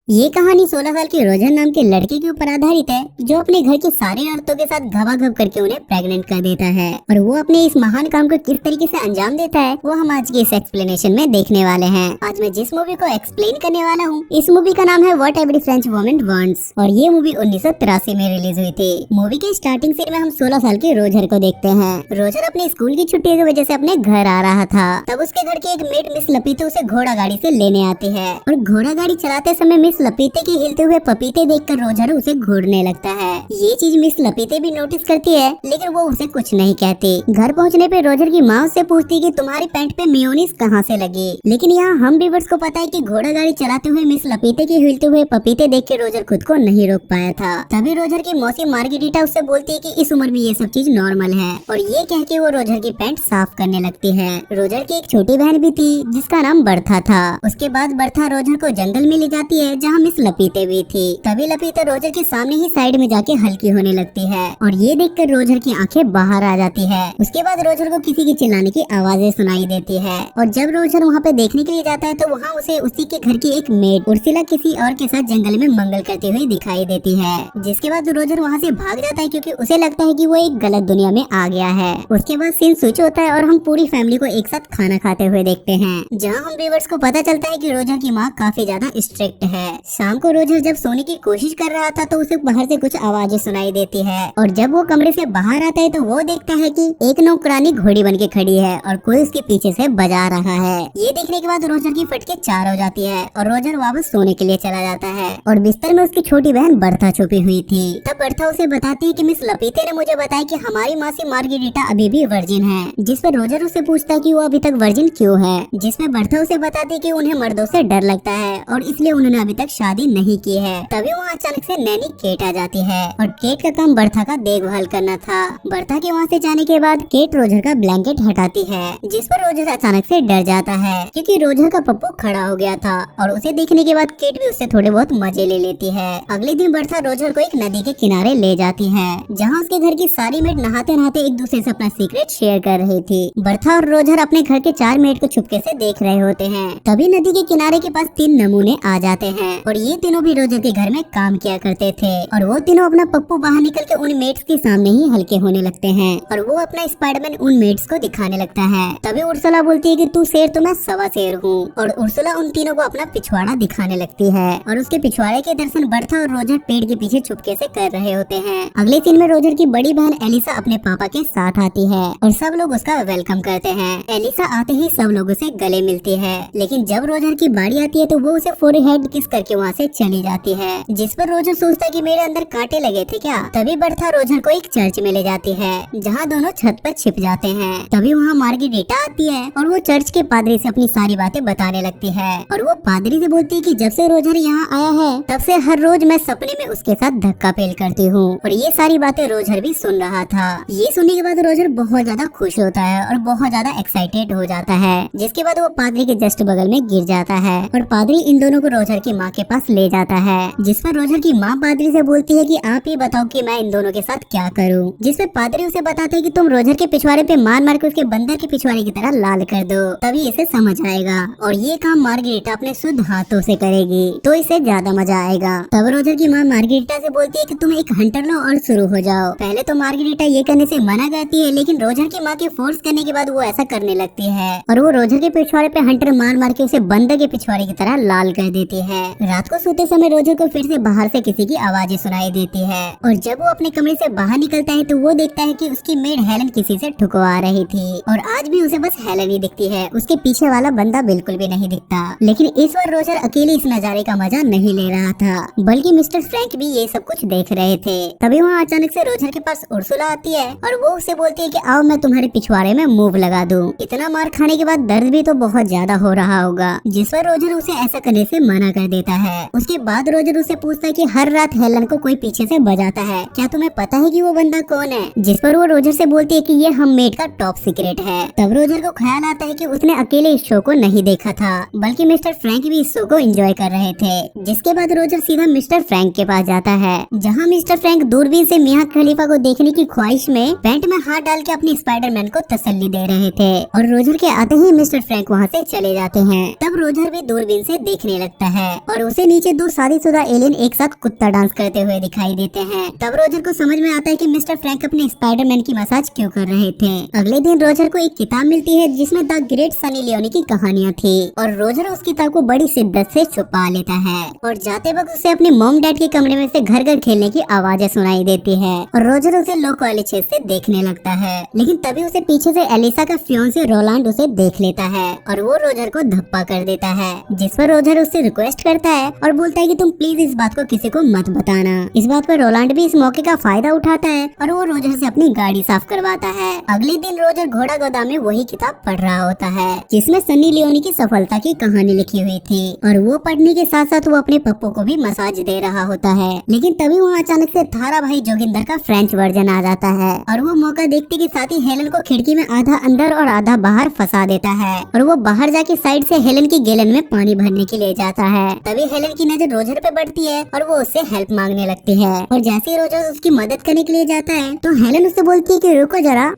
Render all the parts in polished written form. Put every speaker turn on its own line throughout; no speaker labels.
ये कहानी 16 साल के रोजर नाम के लड़के के ऊपर आधारित है जो अपने घर की सारी औरतों के साथ घबाघब करके उन्हें प्रेग्नेंट कर देता है। और वो अपने इस महान काम को किस तरीके से अंजाम देता है वो हम आज के इस एक्सप्लेनेशन में देखने वाले हैं। आज मैं जिस मूवी को एक्सप्लेन करने वाला हूँ इस मूवी का नाम है what every French woman wants और ये मूवी 1983 में रिलीज हुई थी। मूवी के स्टार्टिंग सीन में हम 16 साल के रोजर को देखते हैं। रोजर अपने स्कूल की छुट्टियों की वजह से अपने घर आ रहा था। तब उसके घर की एक मेट मिस लपीते उसे घोड़ा गाड़ी से लेने आती है और घोड़ा गाड़ी चलाते समय मिस लपीते के हिलते हुए पपीते देखकर रोजर उसे घूरने लगता है। ये चीज मिस लपीते भी नोटिस करती है लेकिन वो उसे कुछ नहीं कहती। घर पहुंचने पे रोजर की माँ उससे पूछती कि तुम्हारी पैंट पे मेयोनीज कहाँ से लगी। लेकिन यहाँ हम व्यूअर्स को पता है कि घोड़ा गाड़ी चलाते हुए मिस लपीते के हिलते हुए पपीते देख के रोजर खुद को नहीं रोक पाया था। तभी रोजर की मौसी मार्गेरिटा उससे बोलती है कि इस उम्र में ये सब चीज नॉर्मल है और ये कह के वो रोजर की पैंट साफ करने लगती है। रोजर की एक छोटी बहन भी थी जिसका नाम बर्था था। उसके बाद बर्था रोजर को जंगल में ले जाती है जहाँ मिस लपीते भी थी। तभी लपीते रोजर के सामने ही साइड में जाके हल्की होने लगती है और ये देखकर रोजर की आंखें बाहर आ जाती है। उसके बाद रोजर को किसी की चिल्लाने की आवाजें सुनाई देती है और जब रोजर वहाँ पे देखने के लिए जाता है तो वहाँ उसे उसी के घर की एक मेड उर्सिला किसी और के साथ जंगल में मंगल करती हुई दिखाई देती है। जिसके बाद रोजर वहाँ से भाग जाता है क्योंकि उसे लगता है कि वो एक गलत दुनिया में आ गया है। उसके बाद सीन स्विच होता है और हम पूरी फैमिली को एक साथ खाना खाते हुए देखते हैं जहाँ हम व्यूअर्स को पता चलता है कि रोजर की माँ काफी ज्यादा स्ट्रिक्ट है। शाम को रोजर जब सोने की कोशिश कर रहा था तो उसे बाहर से कुछ आवाजें सुनाई देती है और जब वो कमरे से बाहर आता है तो वो देखता है कि एक नौकरानी घोड़ी बन के खड़ी है और कोई उसके पीछे से बजा रहा है। ये देखने के बाद रोजर की फटके चार हो जाती है और रोजर वापस सोने के लिए चला जाता है और बिस्तर में उसकी छोटी बहन बर्था छुपी हुई थी। तब बर्था उसे बताती है कि मिस लपीते ने मुझे बताया कि हमारी मासी मार्गेरिटा अभी भी वर्जिन है। जिस पर रोजर उसे पूछता है कि वो अभी तक वर्जिन क्यों है। जिसमें बर्था उसे बताती है कि उन्हें मर्दों से डर लगता है और इसलिए उन्होंने अभी तक शादी नहीं की है। तभी वहाँ अचानक से नैनी केट आ जाती है और केट का काम बर्था का देखभाल करना था। बर्था के वहाँ से जाने के बाद केट रोजर का ब्लैंकेट हटाती है जिस पर रोजर अचानक से डर जाता है क्योंकि रोजर का पप्पू खड़ा हो गया था और उसे देखने के बाद केट भी उससे थोड़े बहुत मजे ले लेती है। अगले दिन बर्था रोजर को एक नदी के किनारे ले जाती है जहाँ उसके घर की सारी मेट नहाते नहाते एक दूसरे से अपना सीक्रेट शेयर कर रही थी। बर्था और रोजर अपने घर के 4 मेट को छुपके से देख रहे होते हैं। तभी नदी के किनारे के पास 3 नमूने आ जाते हैं और ये तीनों भी रोजर के घर में काम किया करते थे और वो तीनों अपना पप्पू बाहर निकल के उन मेट्स के सामने ही हल्के होने लगते हैं और वो अपना स्पाइडरमैन उन मेट्स को दिखाने लगता है। तभी उर्सुला बोलती है कि तू शेर तो मैं सवा शेर हूँ और उर्सुला उन तीनों को अपना पिछवाड़ा दिखाने लगती है और उसके पिछवाड़े के दर्शन बर्था और रोजर पेड़ के पीछे छुपके से कर रहे होते हैं। अगले सीन में रोजर की बड़ी बहन एलिसा अपने पापा के साथ आती है और सब लोग उसका वेलकम करते हैं। एलिसा आते ही सब लोगों से गले मिलती है लेकिन जब रोजर की बारी आती है तो वो उसे फोरहेड किस करके वहाँ से चली जाती है। जिस पर रोजर सोचता है कि मेरे अंदर कांटे लगे थे क्या। तभी बर्था रोजर को एक चर्च में ले जाती है जहाँ दोनों छत पर छिप जाते हैं। तभी वहाँ मार्गेरिटा आती है और वो चर्च के पादरी से अपनी सारी बातें बताने लगती है और वो पादरी से बोलती है कि जब से रोजर यहाँ आया है तब से हर रोज मैं सपने में उसके साथ धक्का पेल करती हूँ और ये सारी बातें रोजर भी सुन रहा था। ये सुनने के बाद रोजर बहुत ज्यादा खुश होता है और बहुत ज्यादा एक्साइटेड हो जाता है जिसके बाद वो पादरी के जस्ट बगल में गिर जाता है और पादरी इन दोनों को रोजर की माँ के पास ले जाता है। जिस पर रोजर की माँ पादरी से बोलती है कि आप ही बताओ कि मैं इन दोनों के साथ क्या करूँ। जिस पे पादरी उसे बताता है कि तुम रोजर के पिछवाड़े पे मार मार के उसके बंदर के पिछवाड़े की तरह लाल कर दो तभी इसे समझ आएगा और ये काम मार्गेरिटा अपने शुद्ध हाथों से करेगी तो इसे ज्यादा मजा आएगा। तब रोजर की माँ मार्गेरिटा से बोलती है कि तुम एक हंटर लो और शुरू हो जाओ। पहले तो मार्गेरिटा ये करने से मना करती है लेकिन रोजर की माँ के फोर्स करने के बाद वो ऐसा करने लगती है और वो रोजर के पिछवाड़े पे हंटर मार मार के उसे बंदर के पिछवाड़े की तरह लाल कर देती है। रात को सोते समय रोजर को फिर से बाहर से किसी की आवाजें सुनाई देती है और जब वो अपने कमरे से बाहर निकलता है तो वो देखता है कि उसकी मेड हेलन किसी से ठुकवा रही थी और आज भी उसे बस हेलन ही दिखती है, उसके पीछे वाला बंदा बिल्कुल भी नहीं दिखता। लेकिन इस बार रोजर अकेले इस नजारे का मजा नहीं ले रहा था बल्कि मिस्टर फ्रैंक भी ये सब कुछ देख रहे थे। तभी वहाँ अचानक से रोजर के पास उर्सुला आती है और वो उसे बोलती है कि आओ मैं तुम्हारे पिछवाड़े में मूव लगा दूं। इतना मार खाने के बाद दर्द भी तो बहुत ज्यादा हो रहा होगा। जिस पर रोजर उसे ऐसा करने से मना कर देता है। उसके बाद रोजर उसे पूछता है कि हर रात हेलन को कोई पीछे से में बजाता है। क्या तुम्हें पता है कि वो बंदा कौन है? जिस पर वो रोजर से बोलती है कि ये हम मेड का टॉप सीक्रेट है। तब रोजर को ख्याल आता है कि उसने अकेले इस शो को नहीं देखा था, बल्कि मिस्टर फ्रैंक भी इस शो को एंजॉय कर रहे थे। जिसके बाद रोजर सीधा मिस्टर फ्रैंक के पास जाता है, जहाँ मिस्टर फ्रैंक दूरबीन से मियां खलीफा को देखने की ख्वाहिश में पैंट में हाथ डाल के अपनी स्पाइडरमैन को तसल्ली दे रहे थे। और रोजर के आते ही मिस्टर फ्रैंक वहाँ से चले जाते हैं। तब रोजर भी दूरबीन से देखने लगता है और उसे नीचे दो शादीशुदा एलियन एक साथ कुत्ता डांस करते हुए दिखाई देते हैं। तब रोजर को समझ में आता है कि मिस्टर फ्रैंक अपने स्पाइडरमैन की मसाज क्यों कर रहे थे। अगले दिन रोजर को एक किताब मिलती है जिसमें द ग्रेट सनी लियोनी की कहानियाँ थी और रोजर उस किताब को बड़ी शिद्दत से छुपा लेता है और जाते वक्त उसे अपने मॉम डैड के कमरे में से घर घर खेलने की आवाजें सुनाई देती है और रोजर उसे लो वाले छेद से देखने लगता है। लेकिन तभी उसे पीछे से एलिसा का फियोंसे रोलांड उसे देख लेता है और वो रोजर को धप्पा कर देता है, जिस पर रोजर उससे रिक्वेस्ट करता है और बोलता है कि तुम प्लीज इस बात को किसी को मत बताना। इस बात पर रोलांड भी इस मौके का फायदा उठाता है और वो रोजर से अपनी गाड़ी साफ करवाता है। अगले दिन रोजर घोड़ा गोदाम में वही किताब पढ़ रहा होता है जिसमें सनी लियोनी की सफलता की कहानी लिखी हुई थी और वो पढ़ने के साथ साथ वो अपने पप्पू को भी मसाज दे रहा होता है। लेकिन तभी वहाँ अचानक से थारा भाई जोगिंदर का फ्रेंच वर्जन आ जाता है और वो मौका देखते के साथ ही हेलन को खिड़की में आधा अंदर और आधा बाहर फंसा देता है और वो बाहर जाके साइड से हेलन की गैलन में पानी भरने के लिए जाता है। तभी हेलन की नजर रोजर पे पड़ती है और वो उससे हेल्प मांगने लगती है और जैसे ही रोजर उसकी मदद करने के लिए जाता है तो हेलन उससे बोलती है कि रुको जरा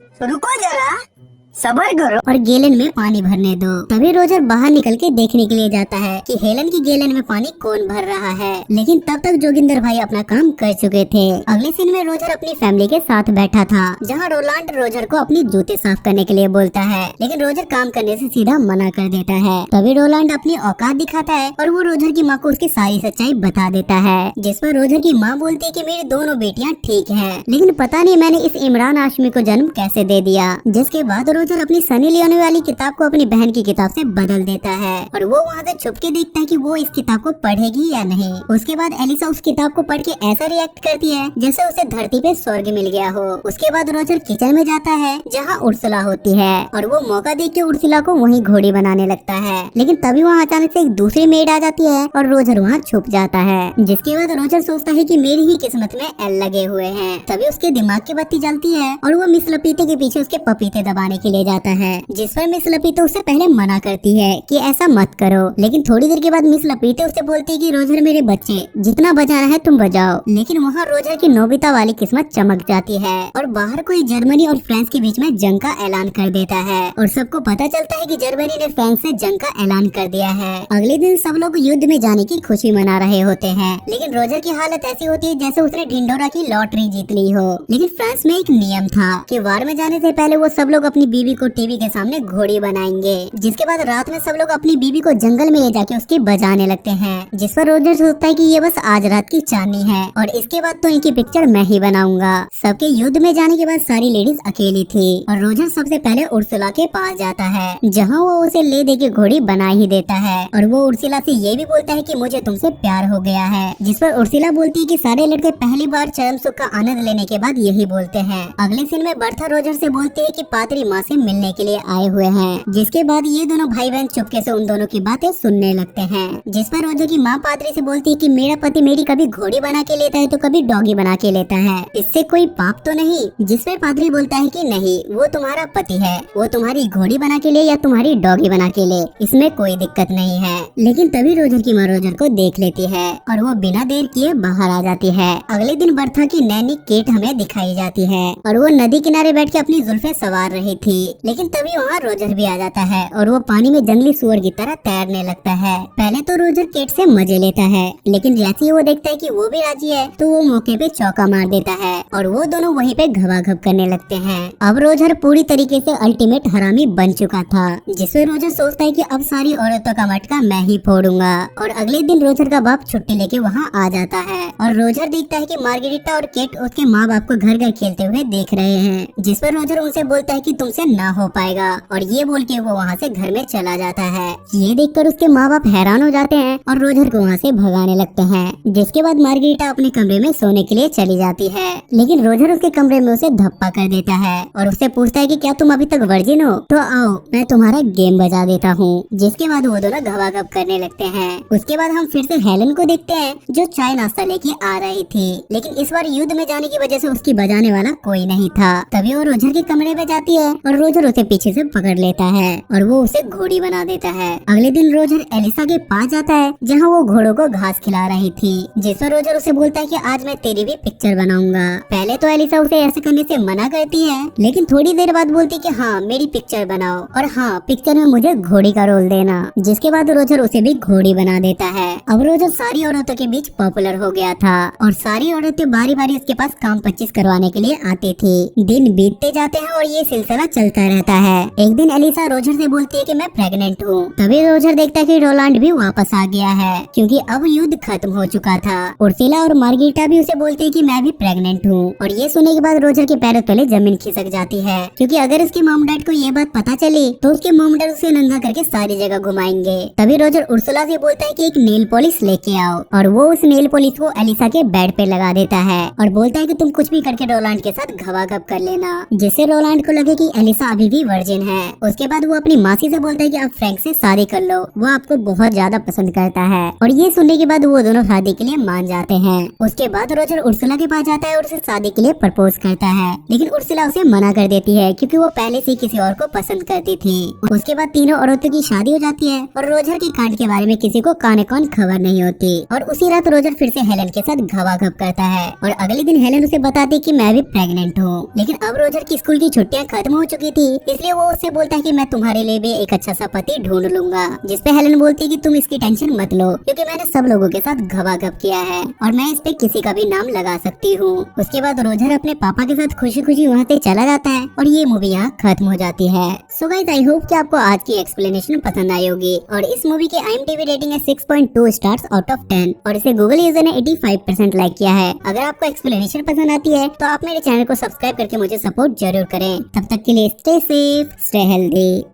सबर करो और गैलन में पानी भरने दो। तभी रोजर बाहर निकल के देखने के लिए जाता है कि हेलन की गैलन में पानी कौन भर रहा है। लेकिन तब तक जोगिंदर भाई अपना काम कर चुके थे। अगले सीन में रोजर अपनी फैमिली के साथ बैठा था, जहाँ रोलांड रोजर को अपनी जूते साफ करने के लिए बोलता है, लेकिन रोजर काम करने से सीधा मना कर देता है। तभी रोलांड अपनी औकात दिखाता है और वो रोजर की माँ को उसकी सारी सच्चाई बता देता है, जिस पर रोजर की माँ बोलती है कि मेरी दोनों बेटियाँ ठीक हैं, लेकिन पता नहीं मैंने इस इमरान हाशमी को जन्म कैसे दे दिया। जिसके बाद रोजर अपनी सनी लियोनी वाली किताब को अपनी बहन की किताब से बदल देता है और वो वहाँ से छुप के देखता है कि वो इस किताब को पढ़ेगी या नहीं। उसके बाद एलिसा उस किताब को पढ़ के ऐसा रिएक्ट करती है जैसे उसे धरती पे स्वर्ग मिल गया हो। उसके बाद रोजर किचन में जाता है जहाँ उर्सुला होती है और वो मौका देख के उर्सुला को वहीं घोड़ी बनाने लगता है। लेकिन तभी वहाँ अचानक से एक दूसरी मेड आ जाती है और रोजर वहाँ छुप जाता है। जिसके बाद रोजर सोचता है कि मेरी ही किस्मत में एल लगे हुए हैं। तभी उसके दिमाग की बत्ती जलती है और वो मिस लपीते के पीछे उसके पपीते दबाने के लिए जाता है, जिस पर मिस लपीते उससे पहले मना करती है कि ऐसा मत करो। लेकिन थोड़ी देर के बाद मिस लपीते उससे बोलती है कि रोजर मेरे बच्चे जितना बजाना है तुम बजाओ। लेकिन वहाँ रोजर की नोबिता वाली किस्मत चमक जाती है और बाहर कोई जर्मनी और फ्रांस के बीच में जंग का ऐलान कर देता है और सबको पता चलता है कि जर्मनी ने फ्रांस से जंग का ऐलान कर दिया है। अगले दिन सब लोग युद्ध में जाने की खुशी मना रहे होते हैं, लेकिन रोजर की हालत ऐसी होती है जैसे उसने ढिंढोरा की लॉटरी जीत ली हो। लेकिन फ्रांस में एक नियम था कि वार में जाने से पहले वो सब लोग अपनी बीवी को टीवी के सामने घोड़ी बनाएंगे। जिसके बाद रात में सब लोग अपनी बीवी को जंगल में ले जाके उसकी बजाने लगते हैं, जिस पर रोजर सोचता है कि ये बस आज रात की चांदनी है और इसके बाद तो इनकी पिक्चर मैं ही बनाऊंगा। सबके युद्ध में जाने के बाद सारी लेडीज अकेली थी और रोजर सबसे पहले उर्सुला के पास जाता है, जहाँ वो उसे ले दे के घोड़ी बना ही देता है और वो उर्सुला से ये भी बोलता है कि मुझे तुमसे प्यार हो गया है। जिस पर उर्सुला बोलती है कि सारे लड़के पहली बार चरम सुख का आनंद लेने के बाद यही बोलते हैं। अगले सीन में बर्था रोजर से बोलती है कि पादरी माँ से मिलने के लिए आए हुए हैं। जिसके बाद ये दोनों भाई बहन चुपके से उन दोनों की बातें सुनने लगते हैं। जिस पर रोजर की माँ पादरी से बोलती है कि मेरा पति मेरी कभी घोड़ी बना के लेता है तो कभी डॉगी बना के लेता है, इससे कोई पाप तो नहीं। जिस पर पादरी बोलता है कि नहीं, वो तुम्हारा पति है, वो तुम्हारी घोड़ी बना के ले या तुम्हारी डॉगी बना के ले, इसमें कोई दिक्कत नहीं है। लेकिन तभी रोजर की माँ रोजर को देख लेती है और वो बिना देर किए बाहर आ जाती है। अगले दिन बर्था की नैनी केट हमें दिखाई जाती है और वो नदी किनारे बैठ के अपनी जुल्फे सवार रही थी। लेकिन तभी वहाँ रोजर भी आ जाता है और वो पानी में जंगली सुअर की तरह तैरने लगता है। पहले तो रोजर केट से मजे लेता है, लेकिन जैसे ही वो देखता है कि वो भी राजी है तो वो मौके पे चौका मार देता है और वो दोनों वहीं पे घबाघब करने लगते हैं। अब रोजर पूरी तरीके से अल्टीमेट हरामी बन चुका था, जिसमें रोजर सोचता है कि अब सारी औरतों का मटका मैं ही फोड़ूंगा। और अगले दिन रोजर का बाप छुट्टी लेके वहाँ आ जाता है और रोजर देखता है कि मार्गेरिटा और केट उसके माँ बाप को घर घर खेलते हुए देख रहे हैं। जिस पर रोजर उनसे बोलता है कि तुमसे ना हो पाएगा, और ये बोल के वो वहाँ से घर में चला जाता है। ये देखकर उसके माँ बाप हैरान हो जाते हैं और रोजर को वहाँ से भगाने लगते हैं। जिसके बाद मार्गरीटा अपने कमरे में सोने के लिए चली जाती है, लेकिन रोजर उसके कमरे में उसे धप्पा कर देता है और उससे पूछता है कि क्या तुम अभी तक वर्जिन हो, तो आओ मैं तुम्हारा गेम बजा देता हूँ। जिसके बाद वो दोनों घबाघब करने लगते हैं। उसके बाद हम फिर से हेलन को देखते हैं जो चाय नाश्ता लेके आ रही थी, लेकिन इस बार युद्ध में जाने की वजह से उसकी बजाने वाला कोई नहीं था। तभी वो रोजर के कमरे में जाती है और रोजर उसे पीछे से पकड़ लेता है और वो उसे घोड़ी बना देता है। अगले दिन रोजर एलिसा के पास जाता है जहाँ वो घोड़ों को घास खिला रही थी, जिसमें रोजर उसे बोलता है कि आज मैं तेरी भी पिक्चर बनाऊंगा। पहले तो एलिसा उसे ऐसे करने से मना करती है, लेकिन थोड़ी देर बाद बोलती कि हाँ मेरी पिक्चर बनाओ, और हाँ पिक्चर में मुझे घोड़ी का रोल देना। जिसके बाद रोजर उसे भी घोड़ी बना देता है। अब रोजर सारी औरतों के बीच पॉपुलर हो गया था और सारी औरतें बारी बारी उसके पास काम 25 करवाने के लिए आती थी। दिन बीतते जाते हैं और ये सिलसिला चलता रहता है। एक दिन एलिसा रोजर से बोलती है कि मैं प्रेग्नेंट हूँ। तभी रोजर देखता है कि रोलांड भी वापस आ गया है, क्योंकि अब युद्ध खत्म हो चुका था। उर्सिला और मार्गरीटा भी उसे बोलती है कि मैं भी प्रेग्नेंट हूँ, और ये सुनने के बाद रोजर के पैरों तले जमीन खिसक जाती है, क्योंकि अगर उसके मॉम डैड को ये बात पता चली तो उसके मॉम डैड उसे नंगा करके सारी जगह घुमाएंगे। तभी रोजर उर्सुला से बोलता है कि एक नेल पॉलिश लेके आओ, और वो उस नेल पॉलिश को एलिसा के बेड पे लगा देता है और बोलता है कि तुम कुछ भी करके रोलांड के साथ घबाघब कर लेना, जिससे रोलांड को लगे कि एलिसा अभी भी वर्जिन है। उसके बाद वो अपनी मासी से बोलता है कि आप फ्रैंक से शादी कर लो, वो आपको बहुत ज्यादा पसंद करता है, और ये सुनने के बाद वो दोनों शादी के लिए मान जाते हैं। उसके बाद रोजर उर्सुला के पास जाता है और उसे शादी के लिए प्रपोज करता है, लेकिन उर्सुला उसे मना कर देती है क्योंकि वो पहले से किसी और को पसंद करती थी। उसके बाद तीनों औरतों की शादी हो जाती है और रोजर के कांड के बारे में किसी को काने कौन खबर नहीं होती, और उसी रात रोजर फिर से हेलन के साथ घबाघब करता है, और अगले दिन हेलन उसे बताती कि मैं भी प्रेग्नेंट हूँ। लेकिन अब रोजर की स्कूल की छुट्टियां खत्म हो चुकी थी, इसलिए वो उससे बोलता है कि मैं तुम्हारे लिए भी एक अच्छा सा पति ढूंढ लूंगा। जिसपे हेलन बोलती है कि तुम इसकी टेंशन मत लो, क्योंकि मैंने सब लोगों के साथ घबाघब किया है और मैं इस पे किसी का भी नाम लगा सकती हूँ। उसके बाद रोजर अपने पापा के साथ खुशी खुशी वहाँ से चला जाता है और ये मूवी यहाँ खत्म हो जाती है। सो गाइस, आई होप कि आपको आज की एक्सप्लेनेशन पसंद आई होगी, और इस मूवी की IMDb रेटिंग है 6.2 स्टार्स आउट ऑफ 10, और इसे गूगल यूजर ने 85% लाइक किया है। अगर आपको एक्सप्लेनेशन पसंद आती है तो आप मेरे चैनल को सब्सक्राइब करके मुझे सपोर्ट जरूर करें। तब तक के लिए स्टे सेफ, स्टे हेल्दी।